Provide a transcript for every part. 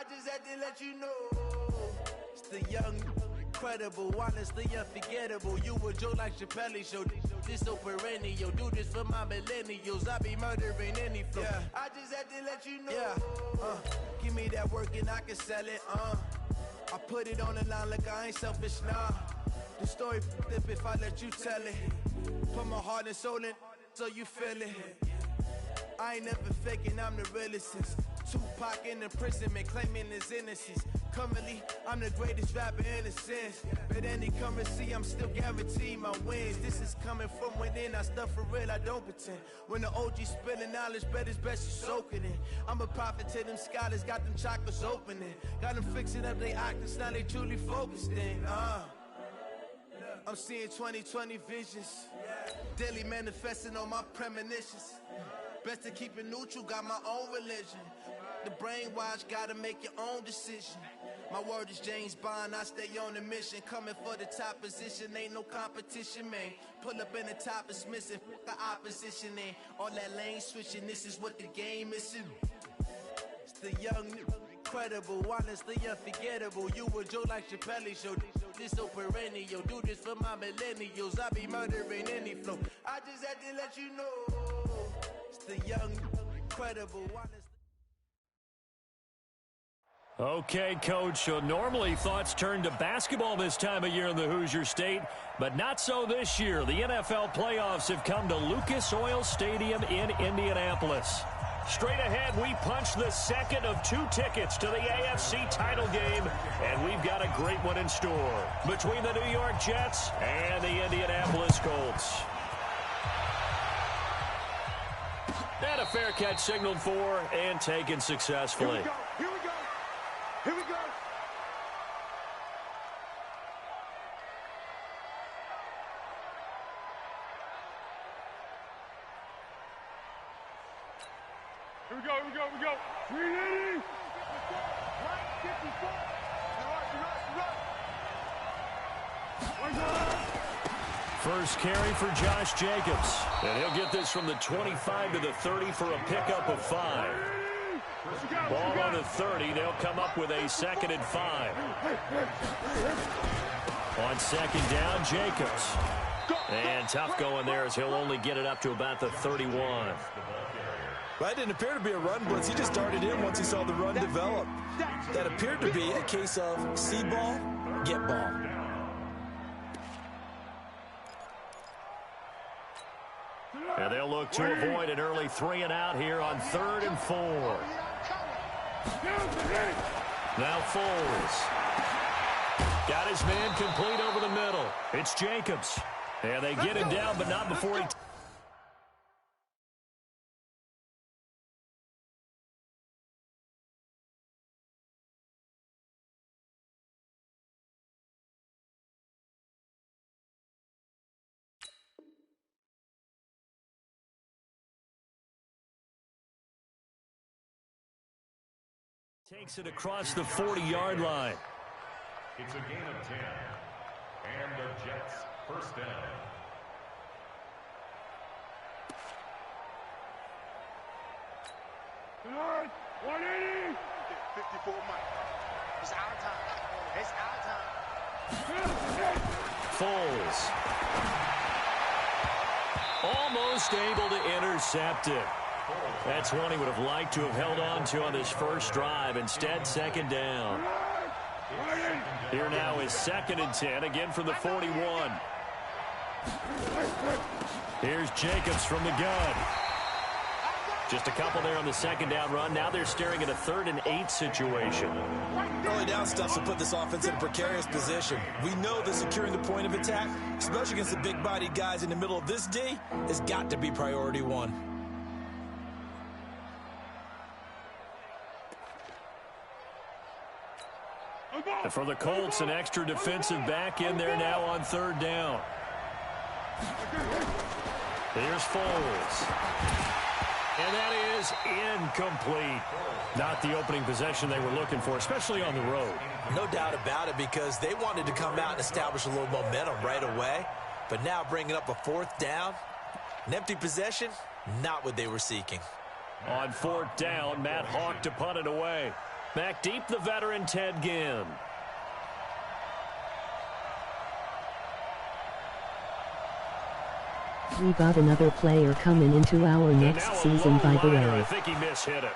I just had to let you know. It's the young, incredible, honestly unforgettable. You a Joe like Chappelle show. This so perennial. Do this for my millennials. I be murdering any flow. Yeah. I just had to let you know. Yeah. Give me that work and I can sell it. I put it on the line like I ain't selfish, nah. The story flip if I let you tell it. Put my heart and soul in so you feel it. I ain't never faking, I'm the realest since Tupac in imprisonment, claiming his innocence. Currently, I'm the greatest rapper in a sense. But any currency, I'm still guaranteed my wins. This is coming from within, I stuff for real, I don't pretend. When the OG spilling knowledge, bet it's best you soak it in. I'm a prophet to them scholars, got them chakras opening. Got them fixing up they octaves, now they truly focused in. I'm seeing 2020 visions. Daily manifesting on my premonitions. Best to keep it neutral, got my own religion. The brainwash, gotta make your own decision. My word is James Bond, I stay on a mission. Coming for the top position, ain't no competition, man. Pull up in the top, it's missing, the opposition ain't. All that lane switching, this is what the game is. It's the young, incredible, honestly unforgettable. You a Joe like Chappelle show. This so perennial, do this for my millennials. I be murdering any flow. I just had to let you know. It's the young, incredible, honestly. Okay, Coach, so normally thoughts turn to basketball this time of year in the Hoosier State, but not so this year. The NFL playoffs have come to Lucas Oil Stadium in Indianapolis. Straight ahead, we punch the second of 2 tickets to the AFC title game, and we've got a great one in store between the New York Jets and the Indianapolis Colts. And a fair catch signaled for and taken successfully. Here we go. Here we go. Here we go, here we go, here we go. 380. Right, 54. First carry for Josh Jacobs. And he'll get this from the 25 to the 30 for a pickup of 5. Ball on the 30. They'll come up with a 2nd and 5. On 2nd down, Jacobs. And tough going there as he'll only get it up to about the 31. Well, that didn't appear to be a run blitz. He just started in once he saw the run develop. That appeared to be a case of see ball, get ball. And they'll look to avoid an early 3 and out here on 3rd and 4. Now Foles. Got his man complete over the middle. It's Jacobs. And they get him down, but not before he... Takes it across the 40-yard line. It's a gain of 10. And the Jets first down. Good. 180. 54 Mike. It's out of time. It's out of time. Foles. Almost able to intercept it. That's one he would have liked to have held on to on his first drive. Instead, 2nd down. Here now is 2nd and 10, again from the 41. Here's Jacobs from the gun. Just a couple there on the 2nd down run. Now they're staring at a 3rd and 8 situation. Early down stuff will put this offense in a precarious position. We know that securing the point of attack, especially against the big-bodied guys in the middle of this D, has got to be priority 1. And for the Colts, an extra defensive back in there now on 3rd down. Here's Foles. And that is incomplete. Not the opening possession they were looking for, especially on the road. No doubt about it, because they wanted to come out and establish a little momentum right away. But now bringing up a 4th down, an empty possession, not what they were seeking. On 4th down, Matt Hawk to punt it away. Back deep, the veteran Ted Ginn. We got another player coming into our next season, by the way. I think he mishit it.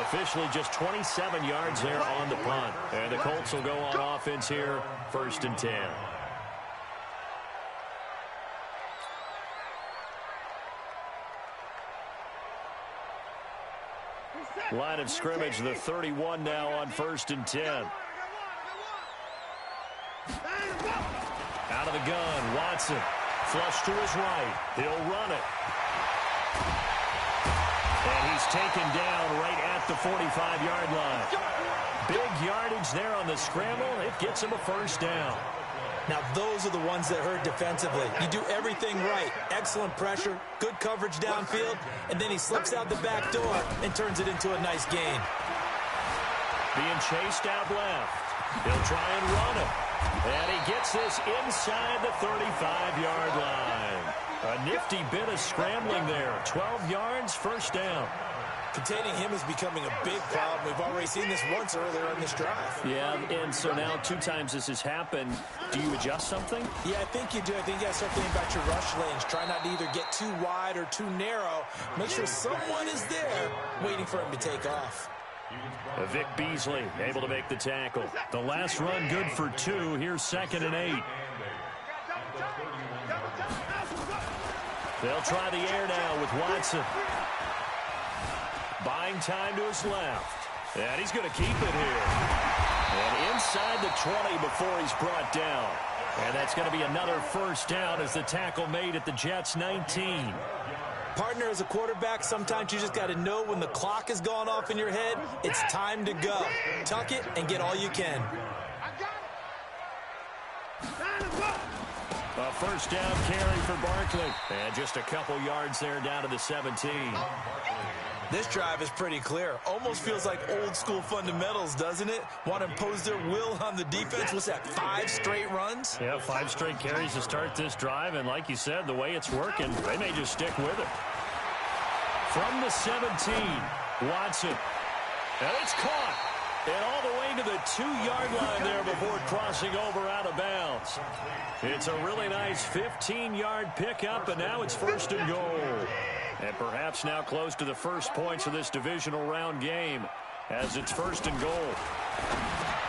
Officially just 27 yards there on the punt. And the Colts will go on offense here, 1st and 10. Line of scrimmage, the 31 now on 1st and 10. Out of the gun, Watson. Flush to his right. He'll run it. And he's taken down right at the 45-yard line. Big yardage there on the scramble. It gets him a 1st down. Now, those are the ones that hurt defensively. You do everything right. Excellent pressure, good coverage downfield, and then he slips out the back door and turns it into a nice gain. Being chased out left. He'll try and run it. And he gets this inside the 35-yard line. A nifty bit of scrambling there. 12 yards, 1st down. Containing him is becoming a big problem. We've already seen this once earlier in this drive. Yeah, and so now 2 times this has happened. Do you adjust something? Yeah, I think you do. I think you got to start thinking about your rush lanes. Try not to either get too wide or too narrow. Make sure someone is there waiting for him to take off. Vic Beasley able to make the tackle. The last run good for 2. Here's 2nd and 8. They'll try the air now with Watson. Buying time to his left. And he's going to keep it here. And inside the 20 before he's brought down. And that's going to be another 1st down as the tackle made at the Jets' 19. Partner, as a quarterback, sometimes you just got to know when the clock has gone off in your head, it's time to go. Tuck it and get all you can. A 1st down carry for Barkley. And just a couple yards there down to the 17. This drive is pretty clear. Almost feels like old school fundamentals, doesn't it? Want to impose their will on the defense. What's that, 5 straight runs? Yeah, 5 straight carries to start this drive. And like you said, the way it's working, they may just stick with it. From the 17, Watson. And it's caught. And all the way to the 2-yard line there before crossing over out of bounds. It's a really nice 15-yard pickup, and now it's 1st and goal. And perhaps now close to the first points of this divisional round game as it's 1st and goal.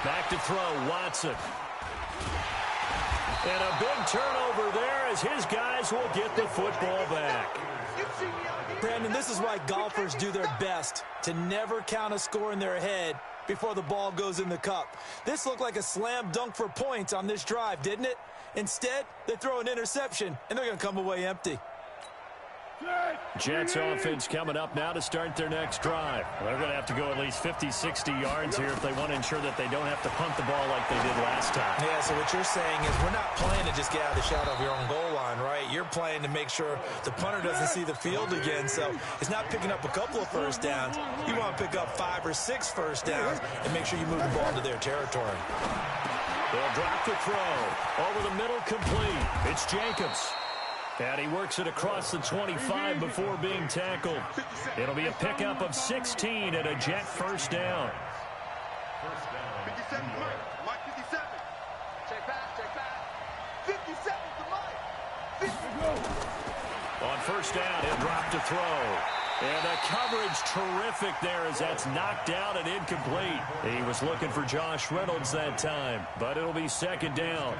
Back to throw, Watson. And a big turnover there as his guys will get the football back. Brandon, this is why golfers do their best to never count a score in their head before the ball goes in the cup. This looked like a slam dunk for points on this drive, didn't it? Instead, they throw an interception, and they're going to come away empty. Jets offense coming up now to start their next drive. They're going to have to go at least 50, 60 yards here if they want to ensure that they don't have to punt the ball like they did last time. Yeah, so what you're saying is we're not playing to just get out of the shadow of your own goal line, right? You're playing to make sure the punter doesn't see the field again. So it's not picking up a couple of 1st downs. You want to pick up 5 or 6 1st downs and make sure you move the ball to their territory. They'll drop the throw. Over the middle, complete. It's Jacobs. And he works it across the 25 before being tackled. It'll be a pickup of 16 and a Jet 1st down. 57, Mike 57. Check back. 57 to Mike. 50. On 1st down, he'll drop to throw. And the coverage terrific there as that's knocked out and incomplete. He was looking for Josh Reynolds that time, but it'll be 2nd down.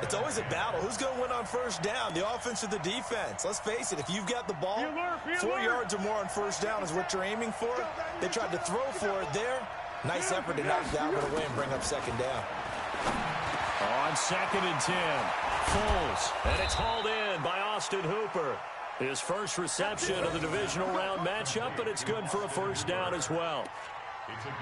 It's always a battle. Who's going to win on 1st down, the offense or the defense? Let's face it, if you've got the ball, 4 yards or more on 1st down is what you're aiming for. They tried to throw for it there. Nice effort to knock that one away and bring up 2nd down. On 2nd and 10, Foles, and it's hauled in by Austin Hooper. His first reception of the divisional round matchup, but it's good for a 1st down as well.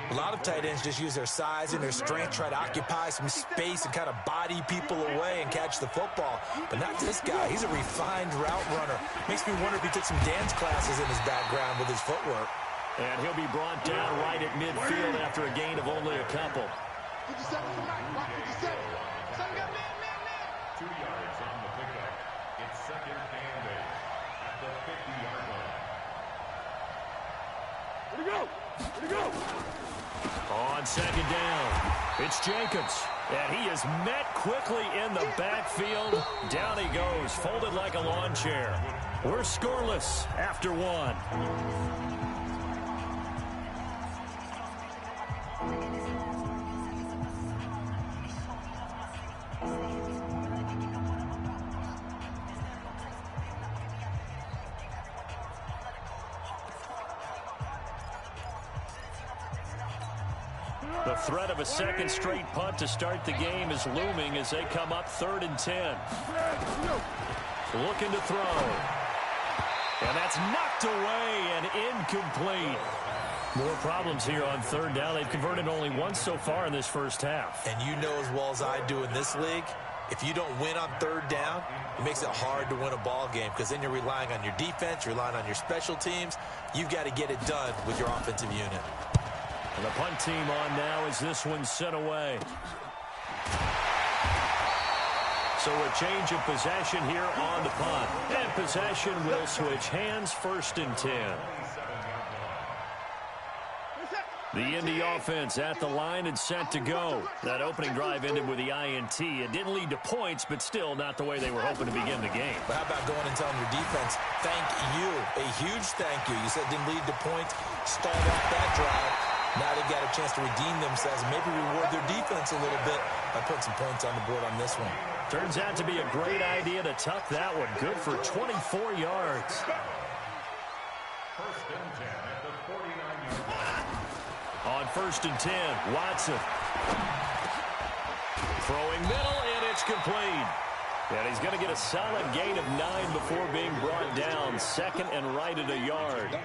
A lot of tight ends just use their size and their strength, try to occupy some space and kind of body people away and catch the football. But not this guy. He's a refined route runner. Makes me wonder if he took some dance classes in his background with his footwork. And he'll be brought down right at midfield after a gain of only a couple. 57 to Mike. 57. 2 yards on the pickup. It's 2nd and 8 at the 50-yard line. On second down, it's Jacobs. And he is met quickly in the backfield. Down he goes, folded like a lawn chair. We're scoreless after one. The threat of a second straight punt to start the game is looming as they come up 3rd and 10. Looking to throw. And that's knocked away and incomplete. More problems here on 3rd down. They've converted only once so far in this first half. And you know as well as I do in this league, if you don't win on 3rd down, it makes it hard to win a ball game because then you're relying on your defense, you're relying on your special teams. You've got to get it done with your offensive unit. And the punt team on now as this one's sent away. So a change of possession here on the punt. And possession will switch hands, 1st and 10. The Indy offense at the line and set to go. That opening drive ended with the INT. It didn't lead to points, but still not the way they were hoping to begin the game. But how about going and telling your defense, thank you, a huge thank you. You said it didn't lead to points, stalled off that drive. Now they've got a chance to redeem themselves and maybe reward their defense a little bit by putting some points on the board on this one. Turns out to be a great idea to tuck that one. Good for 24 yards. 1st and 10 at the 49-yard line. On 1st and 10, Watson. Throwing middle, and it's complete. And he's going to get a solid gain of 9 before being brought down. 2nd and right at a yard.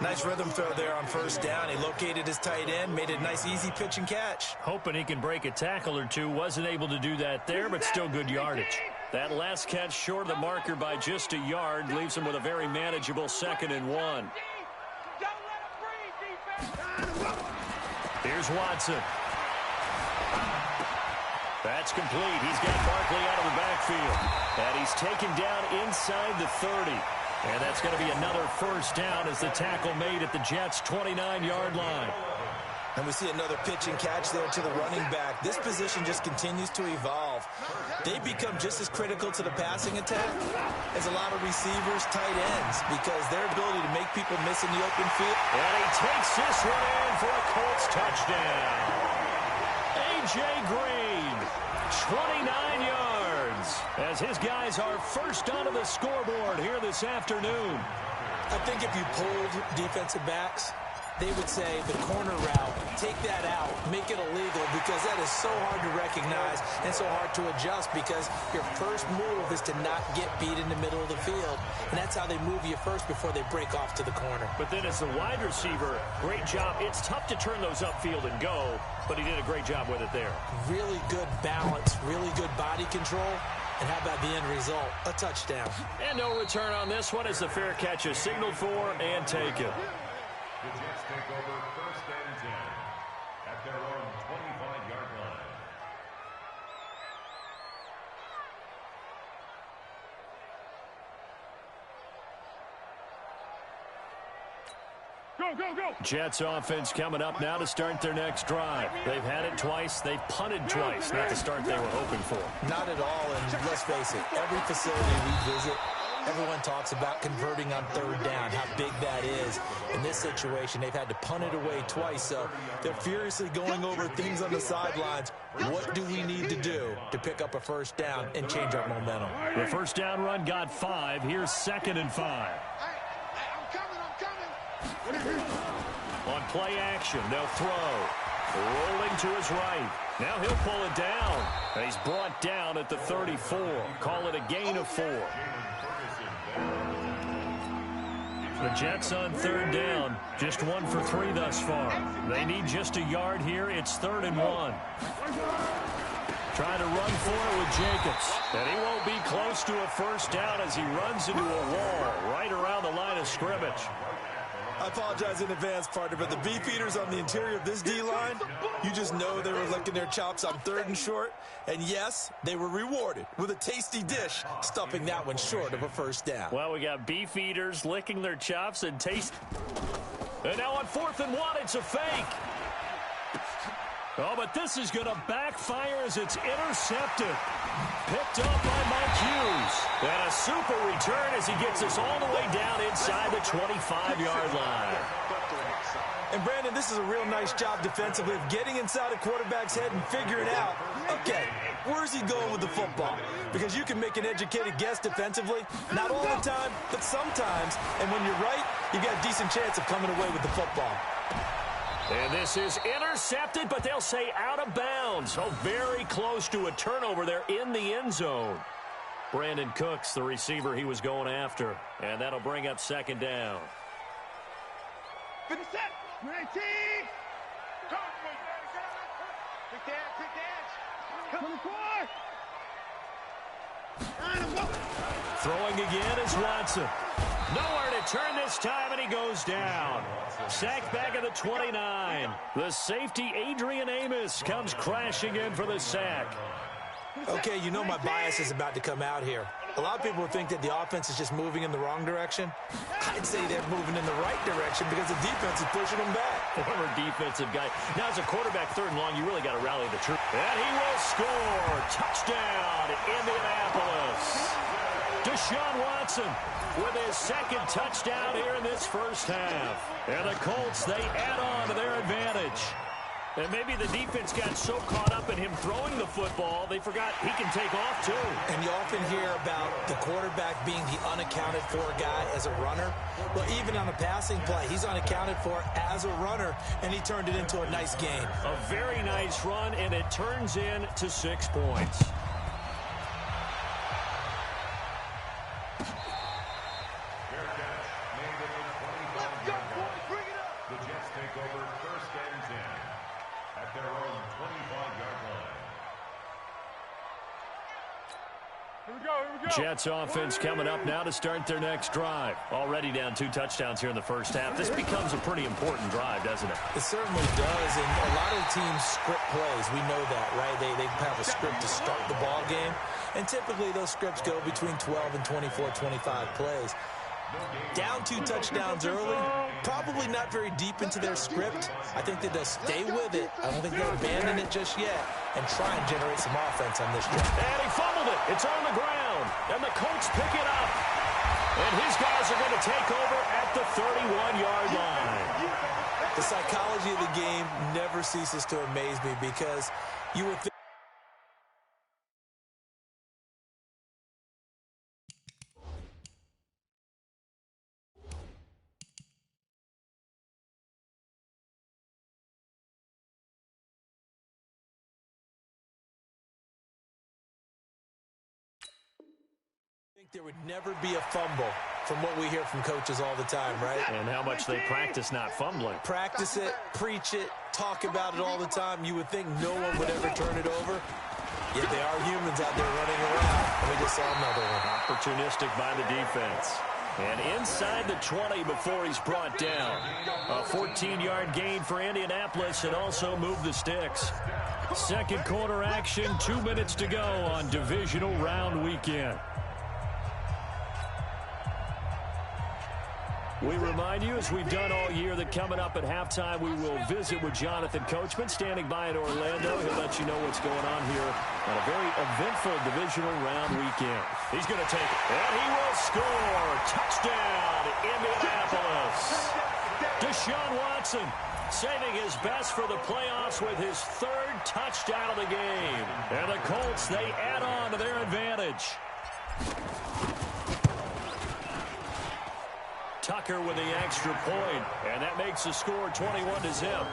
Nice rhythm throw there on 1st down. He located his tight end, made it a nice, easy pitch and catch. Hoping he can break a tackle or two. Wasn't able to do that there, but still good yardage. That last catch short of the marker by just a yard leaves him with a very manageable 2nd and 1. Here's Watson. That's complete. He's got Barkley out of the backfield. And he's taken down inside the 30. And that's going to be another 1st down as the tackle made at the Jets' 29-yard line. And we see another pitch and catch there to the running back. This position just continues to evolve. They become just as critical to the passing attack as a lot of receivers, tight ends, because their ability to make people miss in the open field. And he takes this one in for a Colts touchdown. A.J. Green, 29 yards, as his guys are first onto the scoreboard here this afternoon. I think if you polled defensive backs, they would say the corner route, take that out, make it illegal, because that is so hard to recognize and so hard to adjust because your first move is to not get beat in the middle of the field. And that's how they move you first before they break off to the corner. But then as a wide receiver, great job. It's tough to turn those upfield and go, but he did a great job with it there. Really good balance, really good body control. And how about the end result? A touchdown. And no return on this one as the fair catch is signaled for and taken. The Jets take over 1st and 10 at their own 25-yard line. Go, go, go! Jets offense coming up now to start their next drive. They've had it twice. They've punted twice. Not the start they were hoping for. Not at all, and let's face it, every facility we visit, everyone talks about converting on 3rd down, how big that is. In this situation, they've had to punt it away twice, so they're furiously going over things on the sidelines. What do we need to do to pick up a 1st down and change our momentum? The 1st down run got 5. Here's 2nd and 5. On play action, they'll throw. Rolling to his right. Now he'll pull it down. And he's brought down at the 34. Call it a gain of 4. The Jets on 3rd down. Just 1 for 3 thus far. They need just a yard here. It's 3rd and 1. Trying to run for it with Jacobs. And he won't be close to a 1st down as he runs into a wall right around the line of scrimmage. I apologize in advance, partner, but the beefeaters on the interior of this D-line, you just know they were licking their chops on 3rd and short. And yes, they were rewarded with a tasty dish, stuffing that one short of a 1st down. Well, we got beefeaters licking their chops and taste. And now on 4th and 1, it's a fake. Oh, but this is going to backfire as it's intercepted. Picked up by Mike Hughes. And a super return as he gets us all the way down inside the 25-yard line. And, Brandon, this is a real nice job defensively of getting inside a quarterback's head and figuring out, okay, where's he going with the football? Because you can make an educated guess defensively, not all the time, but sometimes. And when you're right, you got a decent chance of coming away with the football. And this is intercepted, but they'll say out of bounds. Oh, very close to a turnover there in the end zone. Brandon Cooks, the receiver he was going after. And that'll bring up 2nd down. Finish that. 19. Quick dance. 24. Throwing again is Watson. Nowhere to turn this time, and he goes down. Sacked back at the 29. The safety, Adrian Amos, comes crashing in for the sack. Okay, you know my bias is about to come out here. A lot of people think that the offense is just moving in the wrong direction. I'd say they're moving in the right direction because the defense is pushing them back. Former defensive guy. Now, as a quarterback, 3rd and long, you really got to rally the troops. And he will score. Touchdown, Indianapolis. Deshaun Watson with his 2nd touchdown here in this first half. And the Colts, they add on to their advantage. And maybe the defense got so caught up in him throwing the football, they forgot he can take off, too. And you often hear about the quarterback being the unaccounted-for guy as a runner. Well, even on a passing play, he's unaccounted for as a runner, and he turned it into a nice game. A very nice run, and it turns into 6 points. Jets offense coming up now to start their next drive. Already down 2 touchdowns here in the first half. This becomes a pretty important drive, doesn't it? It certainly does, and a lot of teams script plays. We know that, right? They have a script to start the ball game, and typically those scripts go between 12 and 24, 25 plays. Down 2 touchdowns early, probably not very deep into their script. I think that they'll stay with it. I don't think they'll abandon it just yet and try and generate some offense on this drive. And he fumbled it. It's on the ground, and the Colts pick it up. And his guys are going to take over at the 31-yard line. The psychology of the game never ceases to amaze me because you would think there would never be a fumble from what we hear from coaches all the time, right? And how much they practice not fumbling. Practice it, preach it, talk about it all the time. You would think no one would ever turn it over. Yet they are humans out there running around. And we just saw another one. Opportunistic by the defense. And inside the 20 before he's brought down. A 14-yard gain for Indianapolis and also move the sticks. Second quarter action, 2 minutes to go on divisional round weekend. We remind you, as we've done all year, that coming up at halftime, we will visit with Jonathan Coachman, standing by in Orlando. He'll let you know what's going on here on a very eventful divisional round weekend. He's going to take it, and he will score. Touchdown, Indianapolis. Deshaun Watson saving his best for the playoffs with his 3rd touchdown of the game. And the Colts, they add on to their advantage. Tucker with the extra point, and that makes the score 21-0.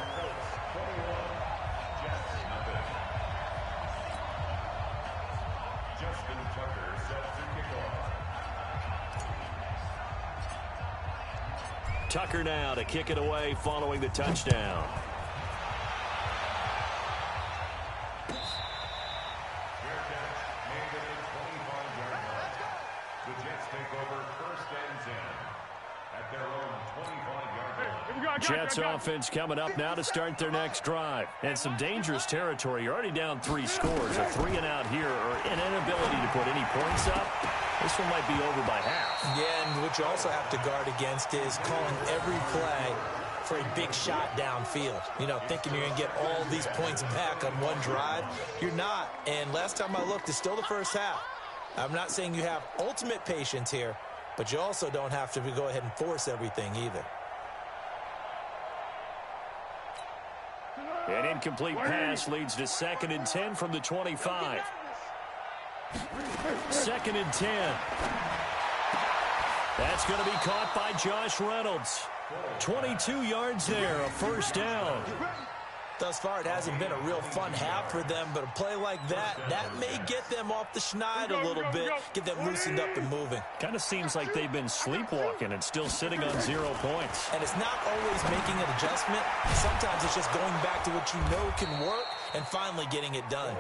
Tucker now to kick it away following the touchdown. Jets offense coming up now to start their next drive. And some dangerous territory. You're already down 3 scores. A 3-and-out here or an inability to put any points up. This one might be over by half. Yeah, and what you also have to guard against is calling every play for a big shot downfield. You know, thinking you're going to get all these points back on one drive. You're not. And last time I looked, it's still the first half. I'm not saying you have ultimate patience here, but you also don't have to go ahead and force everything either. An incomplete pass leads to 2nd and 10 from the 25. 2nd and 10. That's going to be caught by Josh Reynolds. 22 yards there, a first down. Thus far, it hasn't been a real fun half for them, but a play like that may get them off the schneid a little bit, get them loosened up and moving. Kind of seems like they've been sleepwalking and still sitting on 0 points. And it's not always making an adjustment. Sometimes it's just going back to what you know can work and finally getting it done.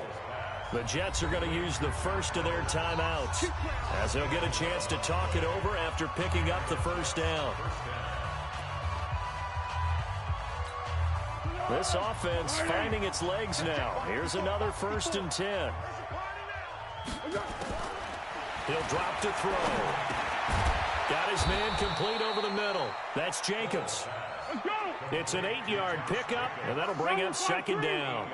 The Jets are going to use the first of their timeouts as they'll get a chance to talk it over after picking up the first down. This offense finding its legs now. Here's another 1st and 10. He'll drop to throw. Got his man complete over the middle. That's Jacobs. It's an 8-yard pickup, and that'll bring up 2nd down.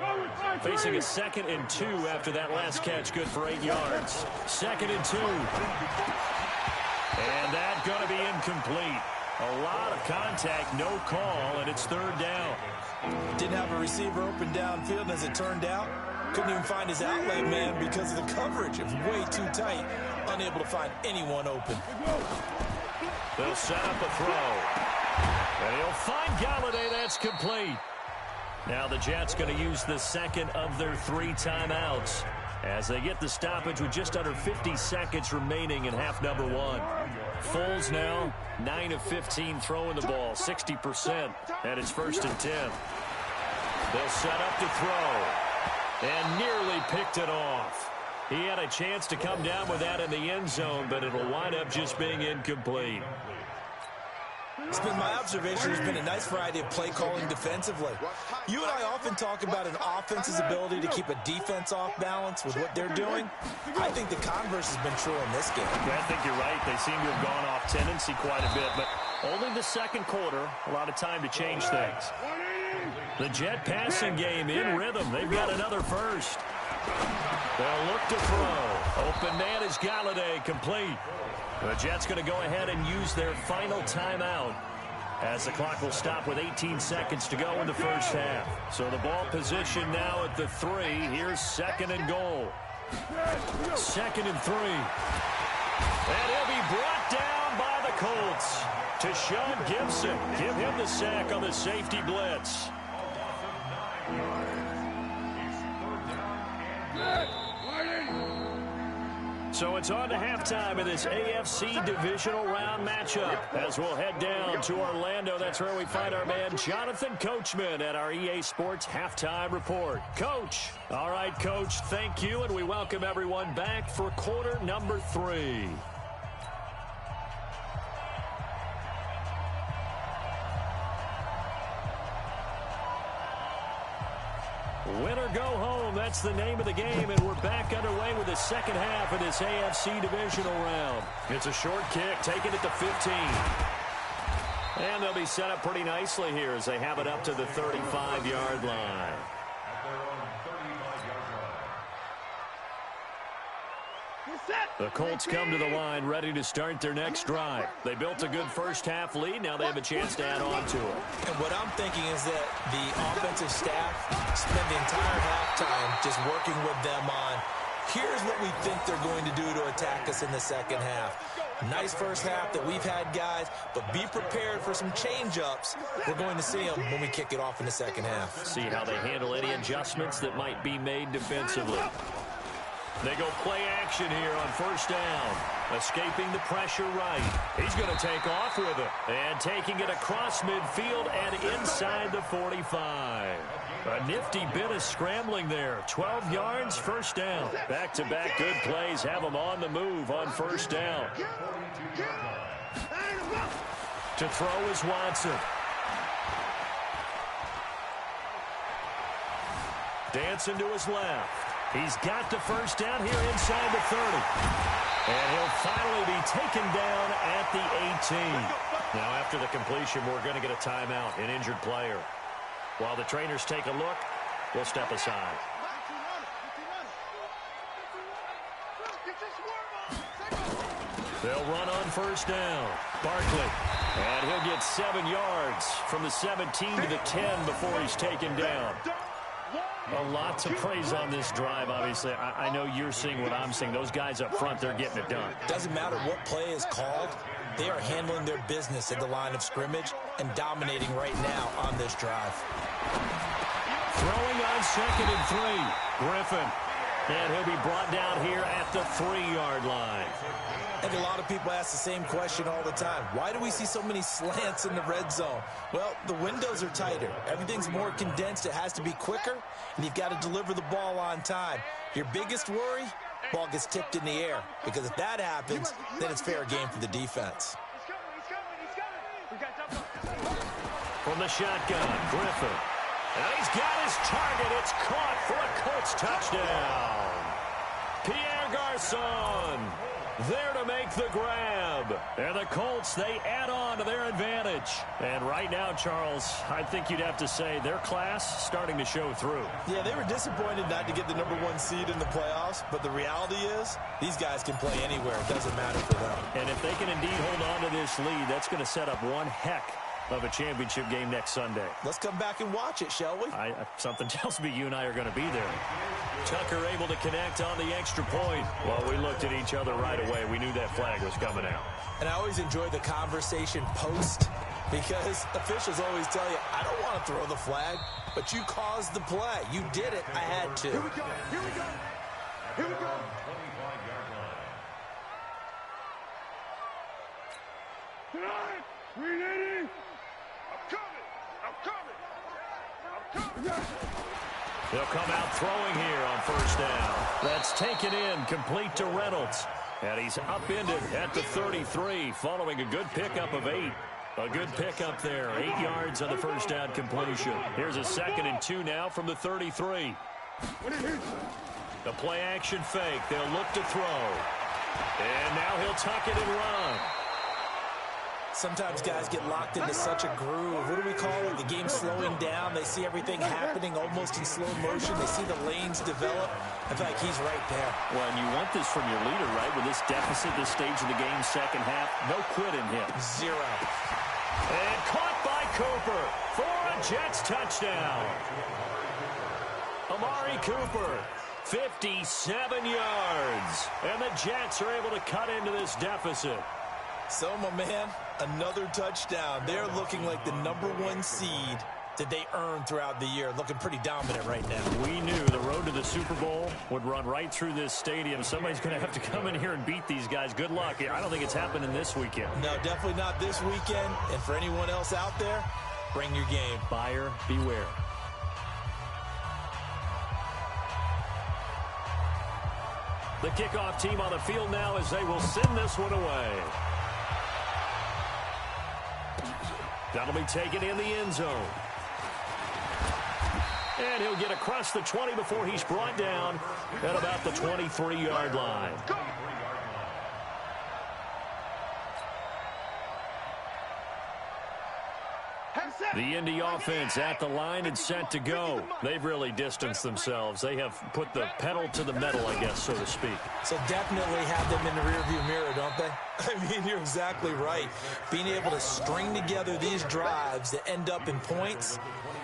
Facing a 2nd and 2 after that last catch, good for 8 yards. 2nd and 2. And that's going to be incomplete. A lot of contact, no call, and it's 3rd down. Didn't have a receiver open downfield, and as it turned out, couldn't even find his outlet man because of the coverage. It was way too tight, unable to find anyone open. They'll set up a throw. And he'll find Galladay. That's complete. Now the Jets going to use the 2nd of their 3 timeouts as they get the stoppage with just under 50 seconds remaining in half number 1. Foles now 9 of 15 throwing the ball, 60%, and it's 1st and 10. They'll set up to throw and nearly picked it off. He had a chance to come down with that in the end zone, but it'll wind up just being incomplete. It's been my observation there's been a nice variety of play calling defensively. You and I often talk about an offense's ability to keep a defense off balance with what they're doing. I think the converse has been true in this game. Yeah, I think you're right. They seem to have gone off tendency quite a bit, but only the 2nd quarter, a lot of time to change things. The Jet passing game in rhythm. They've got another first. They'll look to throw. Open man is Galladay, complete. The Jets going to go ahead and use their final timeout as the clock will stop with 18 seconds to go in the first half. So the ball position now at the 3. Here's 2nd and goal. 2nd and 3. And he'll be brought down by the Colts. To Sean Gibson. Give him the sack on the safety blitz. So it's on to halftime of this AFC divisional round matchup as we'll head down to Orlando. That's where we find our man Jonathan Coachman at our EA Sports Halftime Report. Coach. All right, Coach, thank you, and we welcome everyone back for quarter number 3. Win or go home, that's the name of the game, and we're back underway with the second half of this AFC divisional round. It's a short kick, taking it to 15. And they'll be set up pretty nicely here as they have it up to the 35-yard line. The Colts come to the line ready to start their next drive. They built a good first half lead. Now they have a chance to add on to it. And what I'm thinking is that the offensive staff spent the entire halftime just working with them on, here's what we think they're going to do to attack us in the second half. Nice first half that we've had, guys, but be prepared for some change-ups. We're going to see them when we kick it off in the second half. See how they handle any adjustments that might be made defensively. They go play action here on first down. Escaping the pressure right. He's going to take off with it. And taking it across midfield and inside the 45. A nifty bit of scrambling there. 12 yards, first down. Back-to-back good plays have them on the move on first down. To throw is Watson. Dancing to his left. He's got the first down here inside the 30. And he'll finally be taken down at the 18. Now, after the completion, we're going to get a timeout, an injured player. While the trainers take a look, we'll step aside. They'll run on first down. Barkley. And he'll get 7 yards from the 17 to the 10 before he's taken down. A lot to praise on this drive, obviously. I know you're seeing what I'm seeing. Those guys up front, they're getting it done. Doesn't matter what play is called. They are handling their business at the line of scrimmage and dominating right now on this drive. Throwing on 2nd and 3. Griffin. And he'll be brought down here at the 3-yard line. I think a lot of people ask the same question all the time. Why do we see so many slants in the red zone? Well, the windows are tighter. Everything's more condensed. It has to be quicker, and you've got to deliver the ball on time. Your biggest worry, ball gets tipped in the air, because if that happens, then it's fair game for the defense. From the shotgun, Griffin. And he's got his target. It's caught for a Colts touchdown. Pierre Garçon there to make the grab. And the Colts, they add on to their advantage. And right now, Charles, I think you'd have to say their class starting to show through. Yeah, they were disappointed not to get the #1 seed in the playoffs, but the reality is these guys can play anywhere. It doesn't matter for them. And if they can indeed hold on to this lead, that's going to set up one heck of a championship game next Sunday. Let's come back and watch it, shall we? Something tells me you and I are going to be there. Tucker able to connect on the extra point. Well, we looked at each other right away. We knew that flag was coming out. And I always enjoy the conversation post, because officials always tell you, I don't want to throw the flag, but you caused the play. You did it. I had to. Here we go. Here we go. Here we go. 25-yard line. Tonight, ready? I'm coming. They'll come out throwing here on first down. That's taken in, complete to Reynolds. And he's upended at the 33, following a good pickup of 8. A good pickup there, 8 yards on the first down completion. Here's a 2nd and 2 now from the 33. The play action fake. They'll look to throw. And now he'll tuck it and run. Sometimes guys get locked into such a groove. What do we call it? The game's slowing down. They see everything happening almost in slow motion. They see the lanes develop. I feel like he's right there. Well, and you want this from your leader, right? With this deficit, this stage of the game, second half, no quit in him. 0. And caught by Cooper for a Jets touchdown. Amari Cooper, 57 yards. And the Jets are able to cut into this deficit. So, my man, another touchdown. They're looking like the #1 seed that they earned throughout the year. Looking pretty dominant right now. We knew the road to the Super Bowl would run right through this stadium. Somebody's going to have to come in here and beat these guys. Good luck. I don't think it's happening this weekend. No, definitely not this weekend. And for anyone else out there, bring your game. Buyer beware. The kickoff team on the field now as they will send this one away. That'll be taken in the end zone. And he'll get across the 20 before he's brought down at about the 23-yard line. The Indy offense at the line and set to go. They've really distanced themselves. They have put the pedal to the metal, I guess, so to speak. So definitely have them in the rearview mirror, don't they? I mean, you're exactly right. Being able to string together these drives that end up in points,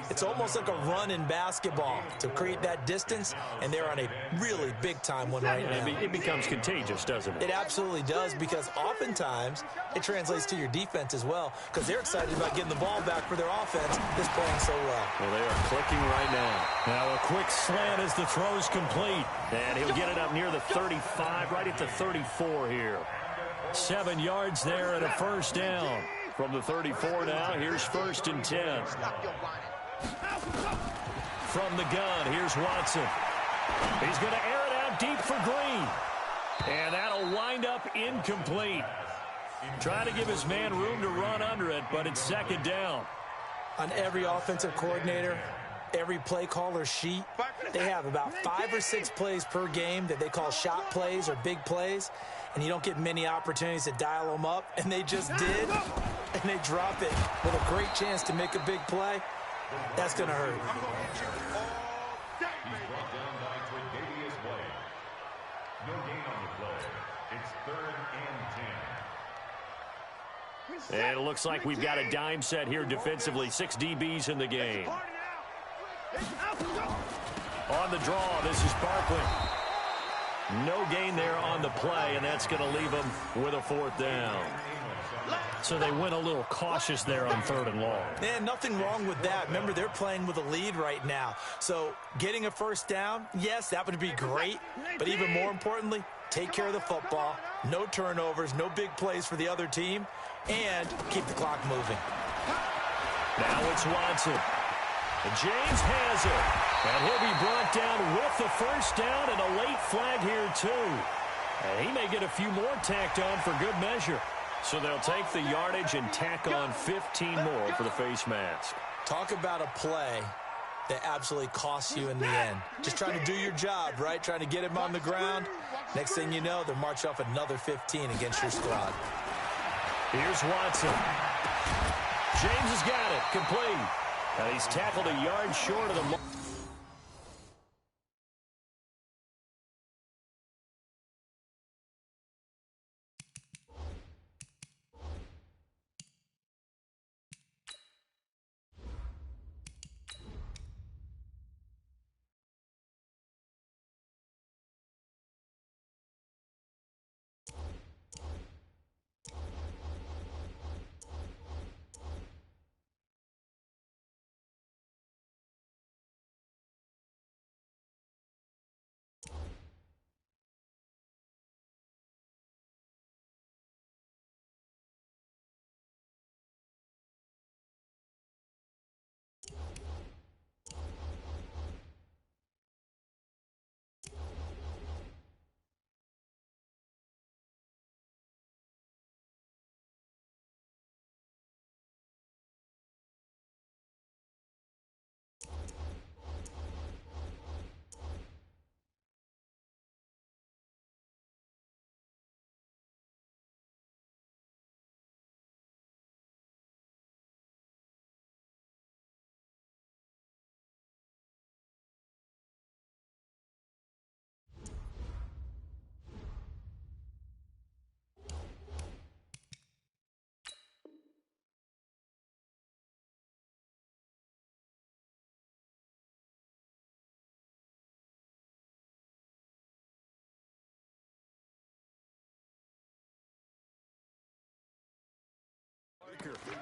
it's almost like a run in basketball to create that distance, and they're on a really big-time one right now. It becomes contagious, doesn't it? It absolutely does, because oftentimes it translates to your defense as well, because they're excited about getting the ball back for their offense that's playing so well. Well, they are clicking right now. Now a quick slant as the throw's complete, and he'll get it up near the 35, right at the 34 here. 7 yards there and a first down. From the 34 now, here's 1st and 10. From the gun, here's Watson. He's going to air it out deep for Green. And that'll wind up incomplete. Trying to give his man room to run under it, but it's 2nd down. On every offensive coordinator, every play caller sheet, they have about 5 or 6 plays per game that they call shot plays or big plays, and you don't get many opportunities to dial them up, and they just did. and they drop it with a great chance to make a big play, that's going to hurt. He's brought down by Tre'Davious White. No gain on the play. It's 3rd and 10. And it looks like we've got a dime set here defensively. 6 DBs in the game. On the draw, this is Barkley. No gain there on the play, and that's going to leave them with a 4th down. So they went a little cautious there on 3rd and long. And nothing wrong with that. Remember, they're playing with a lead right now. So getting a 1st down, yes, that would be great. But even more importantly, take care of the football. No turnovers, no big plays for the other team, and keep the clock moving. Now it's Watson. And James has it. And he'll be brought down with the 1st down and a late flag here, too. And he may get a few more tacked on for good measure. So they'll take the yardage and tack on 15 more for the face mask. Talk about a play that absolutely costs you in the end. Just trying to do your job, right? Trying to get him on the ground. Next thing you know, they're marching off another 15 against your squad. Here's Watson. James has got it. Complete. And he's tackled a yard short of the mark.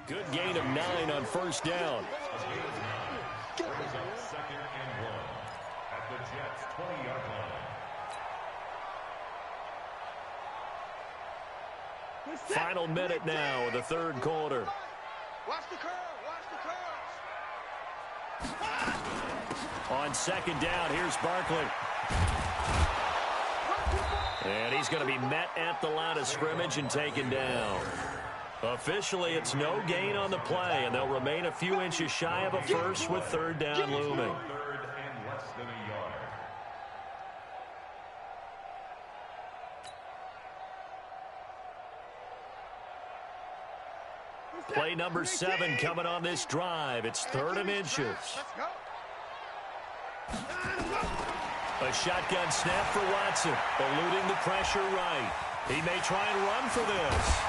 Good gain of 9 on 1st down. Brings up 2nd and 1 at the Jets' 20-yard line. Final minute now of the 3rd quarter. Watch the curve. Watch the curves. On 2nd down, here's Barkley. And he's going to be met at the line of scrimmage and taken down. Officially, it's no gain on the play, and they'll remain a few inches shy of a first with 3rd down looming. 3rd and less than a yard. Play number 7 coming on this drive. It's 3rd and inches. A shotgun snap for Watson, eluding the pressure right. He may try and run for this.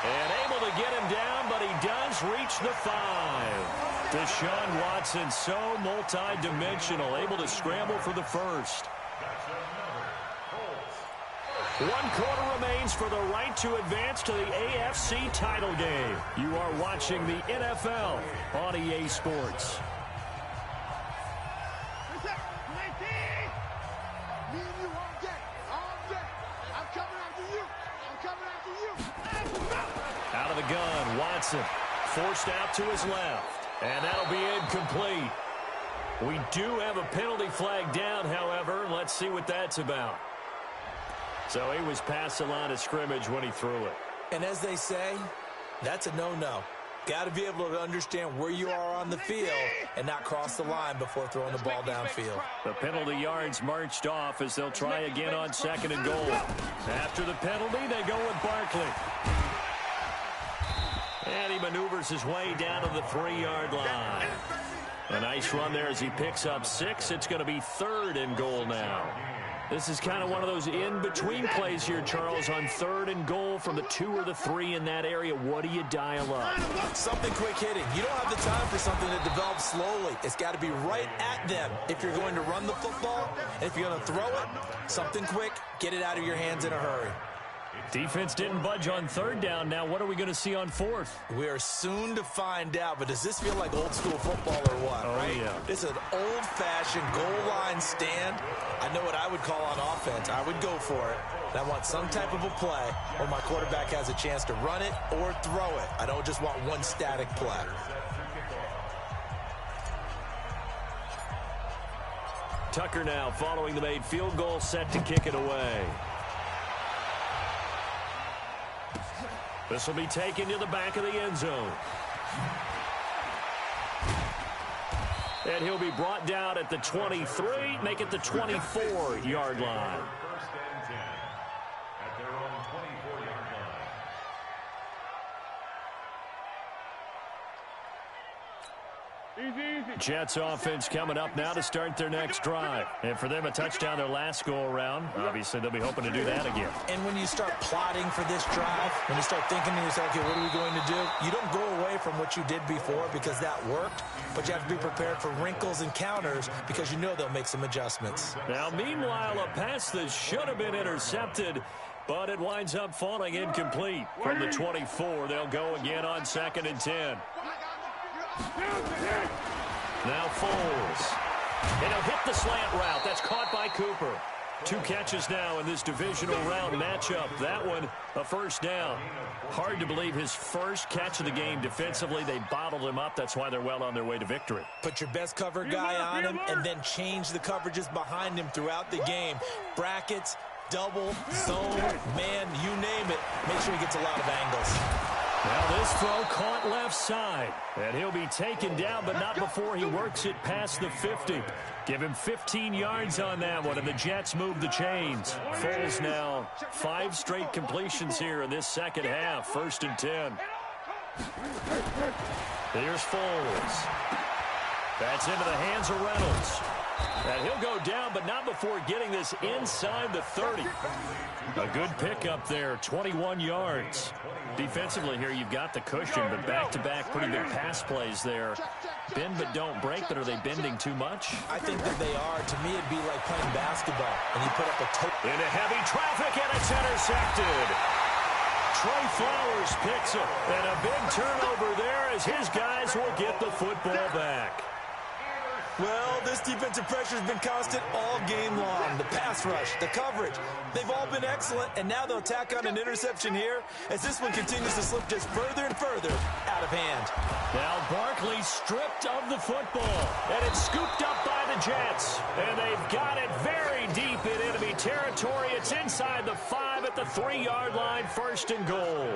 And able to get him down, but he does reach the 5. Deshaun Watson, so multi-dimensional, able to scramble for the 1st. 1 quarter remains for the right to advance to the AFC title game. You are watching the NFL on EA Sports. Out of the gun, Watson forced out to his left, and that'll be incomplete. We do have a penalty flag down, however. Let's see what that's about. So he was past the line of scrimmage when he threw it. And as they say, that's a no-no. Got to be able to understand where you are on the field and not cross the line before throwing the ball downfield. The penalty yards marched off as they'll try again on 2nd and goal. After the penalty, they go with Barkley. And he maneuvers his way down to the 3-yard line. A nice run there as he picks up 6. It's going to be 3rd and goal now. This is kind of one of those in-between plays here, Charles, on 3rd and goal from the 2 or the 3 in that area. What do you dial up? Something quick hitting. You don't have the time for something that develops slowly. It's got to be right at them if you're going to run the football. And if you're going to throw it, something quick, get it out of your hands in a hurry. Defense didn't budge on 3rd down. Now what are we going to see on 4th? We are soon to find out, but does this feel like old school football or what, right? Yeah. This is an old-fashioned goal line stand. I know what I would call on offense. I would go for it. And I want some type of a play where my quarterback has a chance to run it or throw it. I don't just want one static play. Tucker now following the made field goal, set to kick it away. This will be taken to the back of the end zone. And he'll be brought down at the 23, make it the 24-yard line. First and 10 at their own 24-yard line. Jets offense coming up now to start their next drive. And for them, a touchdown their last go-around. Obviously, they'll be hoping to do that again. And when you start plotting for this drive, when you start thinking to yourself, okay, what are we going to do? You don't go away from what you did before because that worked, but you have to be prepared for wrinkles and counters because you know they'll make some adjustments. Now, meanwhile, a pass that should have been intercepted, but it winds up falling incomplete. From the 24, they'll go again on 2nd and 10. Now Foles. And he'll hit the slant route. That's caught by Cooper. 2 catches now in this divisional round matchup. That one, a first down. Hard to believe his first catch of the game defensively. They bottled him up. That's why they're well on their way to victory. Put your best cover guy on him and then change the coverages behind him throughout the game. Brackets, double, zone, man, you name it. Make sure he gets a lot of angles. Now this throw caught left side. And he'll be taken down, but not before he works it past the 50. Give him 15 yards on that one, and the Jets move the chains. Foles now 5 straight completions here in this second half. 1st and 10. Here's Foles. That's into the hands of Reynolds. And he'll go down, but not before getting this inside the 30. A good pickup there, 21 yards. Defensively here, you've got the cushion, but back-to-back pretty big pass plays there. Bend but don't break, but are they bending too much? I think that they are. To me, it'd be like playing basketball, and you put up a into heavy traffic, and it's intercepted. Trey Flowers picks it, and a big turnover there as his guys will get the football back. Well, this defensive pressure has been constant all game long. The pass rush, the coverage, they've all been excellent, and now they'll tack on an interception here as this one continues to slip just further and further out of hand. Now Barkley stripped of the football, and it's scooped up by the Jets, and they've got it very deep in enemy territory. It's inside the 5 at the 3-yard line, 1st and goal.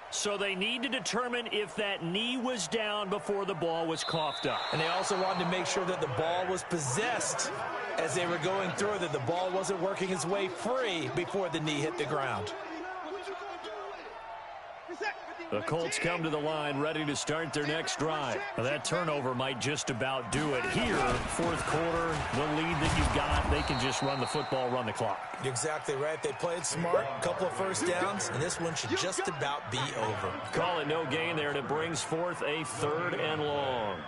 So they need to determine if that knee was down before the ball was coughed up. And they also wanted to make sure that the ball was possessed as they were going through, that the ball wasn't working its way free before the knee hit the ground. The Colts come to the line ready to start their next drive. Now that turnover might just about do it here. 4th quarter, the lead that you've got, they can just run the football, run the clock. You're exactly right. They played smart, a couple of first downs, and this one should just about be over. Call it no gain there, and it brings forth a 3rd and long.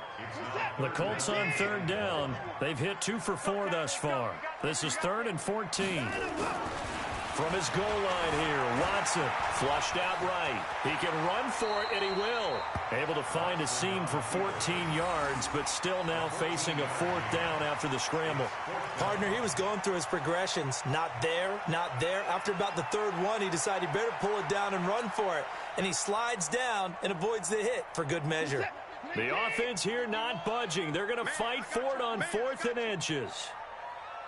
The Colts on 3rd down. They've hit 2 for 4 thus far. This is 3rd and 14. From his goal line here, Watson flushed out right. He can run for it, and he will. Able to find a seam for 14 yards, but still now facing a 4th down after the scramble. Partner, he was going through his progressions. Not there, not there. After about the 3rd one, he decided he better pull it down and run for it. And he slides down and avoids the hit for good measure. The offense here not budging. They're going to fight for it on 4th and inches.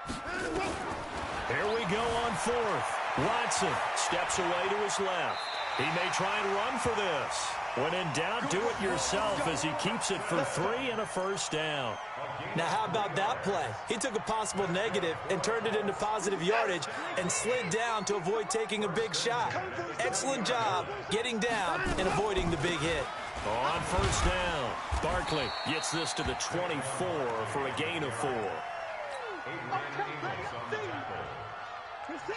Here we go on fourth. Watson steps away to his left. He may try and run for this. When in doubt, do it yourself as he keeps it for 3 and a first down. Now, how about that play? He took a possible negative and turned it into positive yardage and slid down to avoid taking a big shot. Excellent job getting down and avoiding the big hit. On first down, Barkley gets this to the 24 for a gain of 4.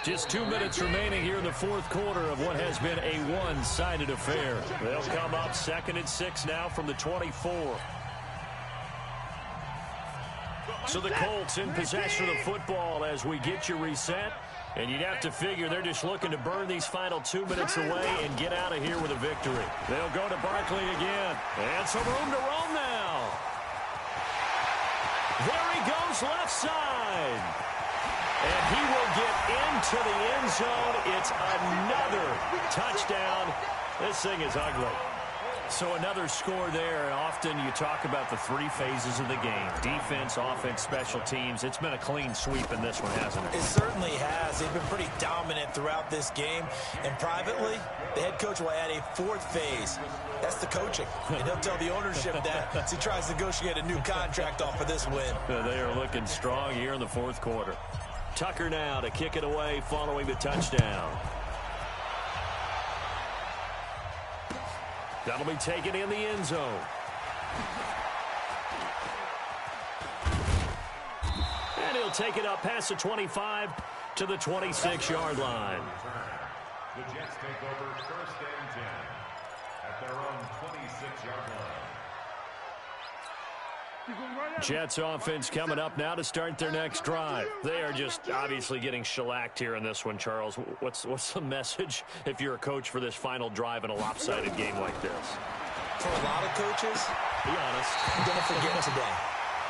Just 2 minutes remaining here in the fourth quarter of what has been a one-sided affair. They'll come up 2nd and 6 now from the 24. So the Colts in possession of the football as we get you reset. And you'd have to figure they're just looking to burn these final 2 minutes away and get out of here with a victory. They'll go to Barkley again. And some room to roam now. There he goes left side. And he will get into the end zone. It's another touchdown. This thing is ugly. So another score there, and often you talk about the 3 phases of the game. Defense, offense, special teams. It's been a clean sweep in this one, hasn't it? It certainly has. They've been pretty dominant throughout this game. And privately, the head coach will add a 4th phase. That's the coaching. And he'll tell the ownership that as he tries to negotiate a new contract off of this win. They are looking strong here in the fourth quarter. Tucker now to kick it away following the touchdown. That'll be taken in the end zone. And he'll take it up past the 25 to the 26-yard line. The Jets take over 1st and 10 at their own 26-yard line. Jets offense coming up now to start their next drive. They are just obviously getting shellacked here in this one, Charles. What's the message if you're a coach for this final drive in a lopsided game like this? For a lot of coaches, be honest, don't forget today.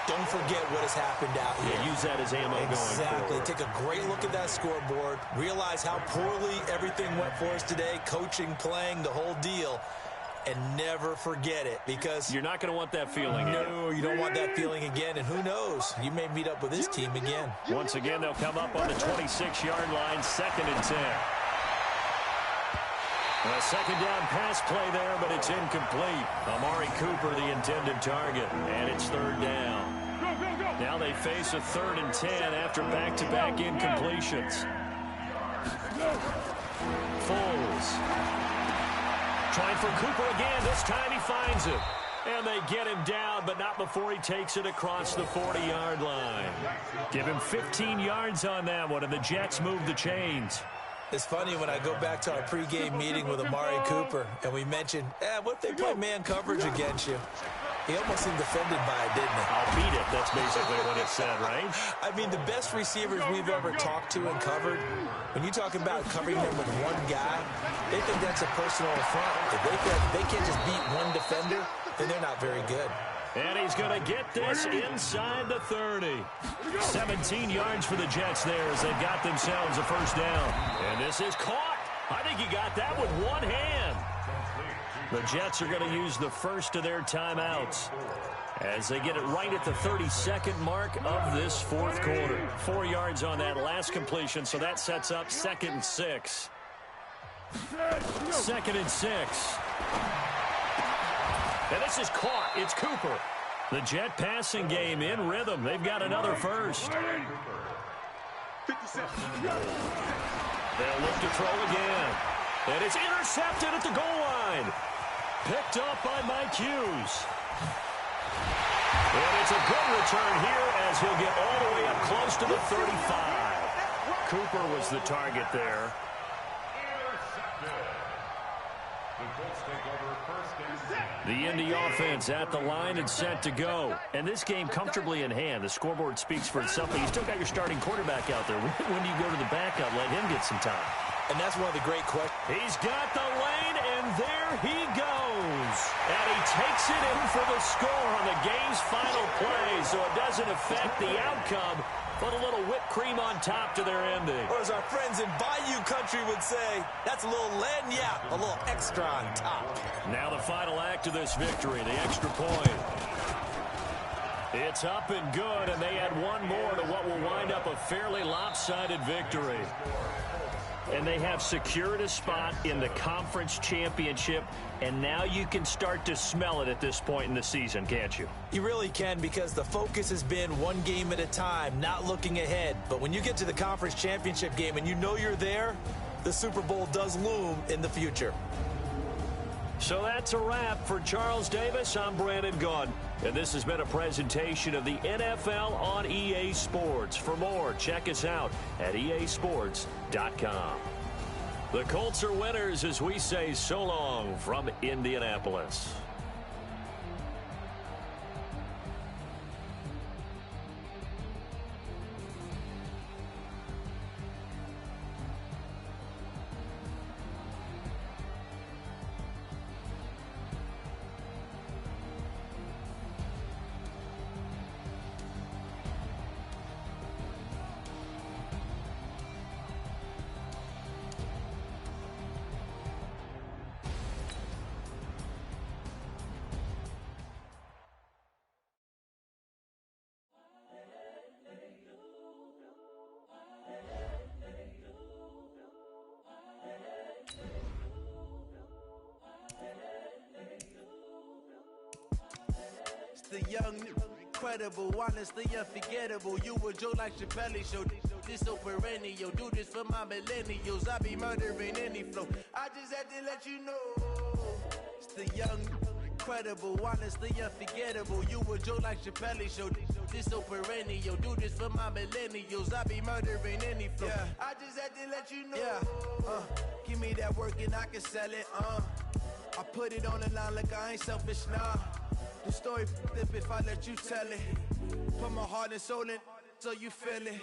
Don't forget what has happened out here. Yeah, use that as ammo going forward. Exactly. Take a great look at that scoreboard. Realize how poorly everything went for us today. Coaching, playing, the whole deal. And never forget it, because you're not going to want that feeling. No, you don't want that feeling again. And who knows? You may meet up with this team again. Once again, they'll come up on the 26-yard line, 2nd and 10. A second down pass play there, but it's incomplete. Amari Cooper, the intended target, and it's 3rd down. Now they face a 3rd and 10 after back-to-back incompletions. Foles. Trying for Cooper again. This time he finds it. And they get him down, but not before he takes it across the 40-yard line. Give him 15 yards on that one, and the Jets move the chains. It's funny when I go back to our pregame meeting with Amari Cooper, and we mentioned, what if they play man coverage against you? He almost seemed offended by it, didn't he? I'll beat it. That's basically what it said, right? I mean, the best receivers we've ever talked to and covered, when you talk about covering them with one guy, they think that's a personal affront. If they can't just beat one defender, then they're not very good. And he's going to get this inside the 30. 17 yards for the Jets there as they've got themselves a first down. And this is caught. I think he got that with one hand. The Jets are going to use the first of their timeouts as they get it right at the 32nd mark of this fourth quarter. 4 yards on that last completion, so that sets up 2nd and 6. 2nd and 6. And this is caught. It's Cooper. The Jet passing game in rhythm. They've got another first. They'll look to throw again. And it's intercepted at the goal line. Picked up by Mike Hughes. And it's a good return here as he'll get all the way up close to the 35. Cooper was the target there. The Indy offense at the line and set to go. And this game comfortably in hand. The scoreboard speaks for itself, but you still got your starting quarterback out there. When do you go to the backup? Let him get some time. And that's one of the great questions. He's got the lane, and there he goes. And he takes it in for the score on the game's final play, so it doesn't affect the outcome. Put a little whipped cream on top to their ending. Or as our friends in Bayou Country would say, that's a little lagniappe, a little extra on top. Now the final act of this victory, the extra point. It's up and good, and they add one more to what will wind up a fairly lopsided victory. And they have secured a spot in the conference championship, and now you can start to smell it at this point in the season, can't you? You really can, because the focus has been one game at a time, not looking ahead. But when you get to the conference championship game and you know you're there, the Super Bowl does loom in the future. So that's a wrap for Charles Davis. I'm Brandon Gaudin, and this has been a presentation of the NFL on EA Sports. For more, check us out at easports.com. The Colts are winners as we say so long from Indianapolis. The young, incredible, honestly unforgettable. You a Joe like Chappelle show. This so perennial. Do this for my millennials. I be murdering any flow. I just had to let you know. It's the young, incredible, honestly unforgettable. You a Joe like Chappelle show. This so perennial. Do this for my millennials. I be murdering any flow. Yeah. I just had to let you know. Yeah. Give me that work and I can sell it. I put it on the line like I ain't selfish, nah. The story flip if I let you tell it. Put my heart and soul in so you feel it.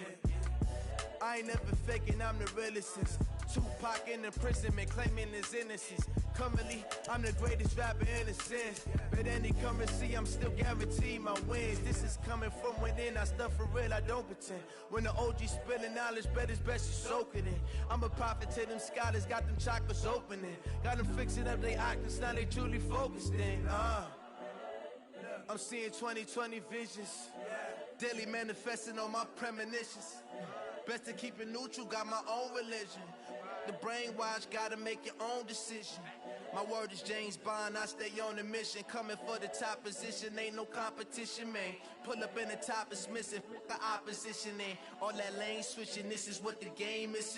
I ain't never faking, I'm the realest since Tupac in imprisonment, claiming his innocence. Currently, I'm the greatest rapper in a sense. But any currency, I'm still guaranteed my wins. This is coming from within, I stuff for real, I don't pretend. When the OG spilling knowledge, bet it's best you soak it in. I'm a prophet to them scholars, got them chakras opening. Got them fixing up they octaves, now they truly focused in. I'm seeing 2020 visions. Daily manifesting on my premonitions. Best to keep it neutral, got my own religion. The brainwash, gotta make your own decision. My word is James Bond, I stay on a mission. Coming for the top position, ain't no competition, man. Pull up in the top, it's missing, the opposition ain't. All that lane switching, this is what the game is.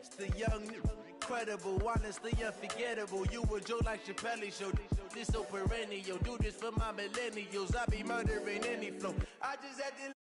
It's the young, incredible, honestly unforgettable. You a Joe like Chappelle show. This so perennial. Do this for my millennials. I be murdering any flow. I just had to